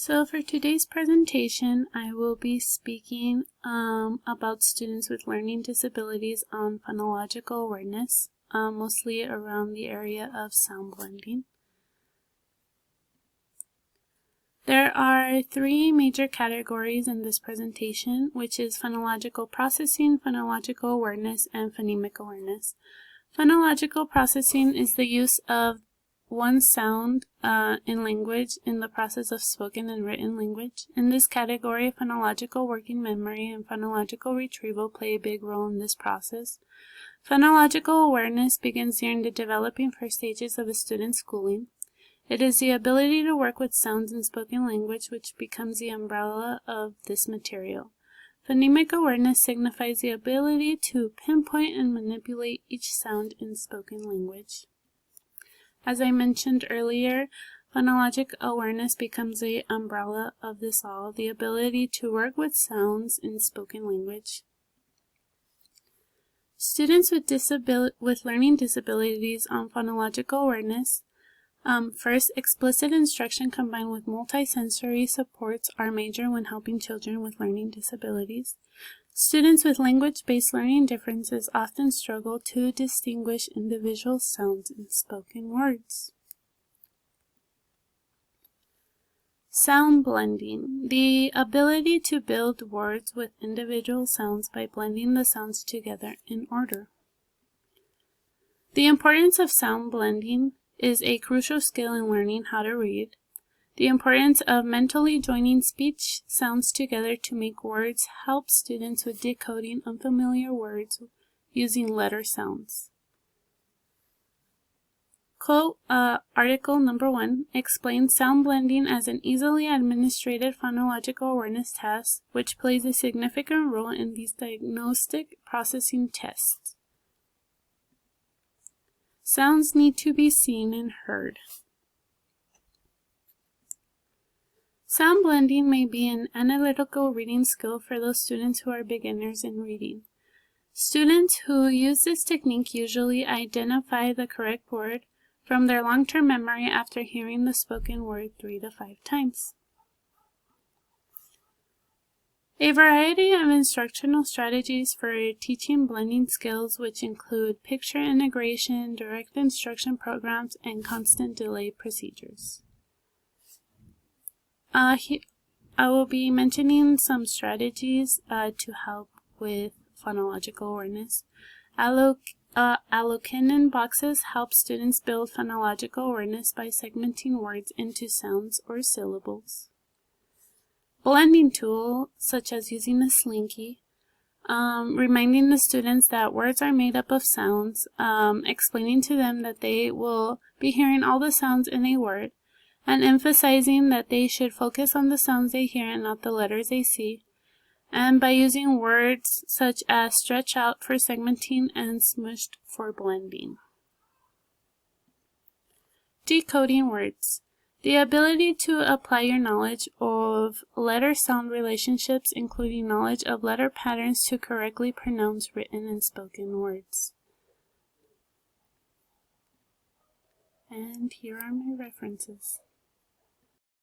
So for today's presentation, I will be speaking about students with learning disabilities on phonological awareness, mostly around the area of sound blending. There are three major categories in this presentation, which is phonological processing, phonological awareness, and phonemic awareness. Phonological processing is the use of one sound in language in the process of spoken and written language. In this category, phonological working memory and phonological retrieval play a big role in this process. Phonological awareness begins during the developing first stages of a student's schooling. It is the ability to work with sounds in spoken language which becomes the umbrella of this material. Phonemic awareness signifies the ability to pinpoint and manipulate each sound in spoken language. As I mentioned earlier, phonologic awareness becomes the umbrella of this all, the ability to work with sounds in spoken language. Students with learning disabilities on phonological awareness. First, explicit instruction combined with multisensory supports are major when helping children with learning disabilities. Students with language-based learning differences often struggle to distinguish individual sounds in spoken words. Sound blending, the ability to build words with individual sounds by blending the sounds together in order. The importance of sound blending is a crucial skill in learning how to read. The importance of mentally joining speech sounds together to make words helps students with decoding unfamiliar words using letter sounds. Quote, article number 1 explains sound blending as an easily administrated phonological awareness task which plays a significant role in these diagnostic processing tests. Sounds need to be seen and heard. Sound blending may be an analytical reading skill for those students who are beginners in reading. Students who use this technique usually identify the correct word from their long-term memory after hearing the spoken word 3 to 5 times. A variety of instructional strategies for teaching blending skills, which include picture integration, direct instruction programs, and constant delay procedures. I will be mentioning some strategies to help with phonological awareness. Allocanon boxes help students build phonological awareness by segmenting words into sounds or syllables. Blending tool, such as using a slinky, reminding the students that words are made up of sounds, explaining to them that they will be hearing all the sounds in a word, and emphasizing that they should focus on the sounds they hear and not the letters they see, and by using words such as stretch out for segmenting and smushed for blending. Decoding words. The ability to apply your knowledge of letter-sound relationships, including knowledge of letter patterns, to correctly pronounce written and spoken words. And here are my references.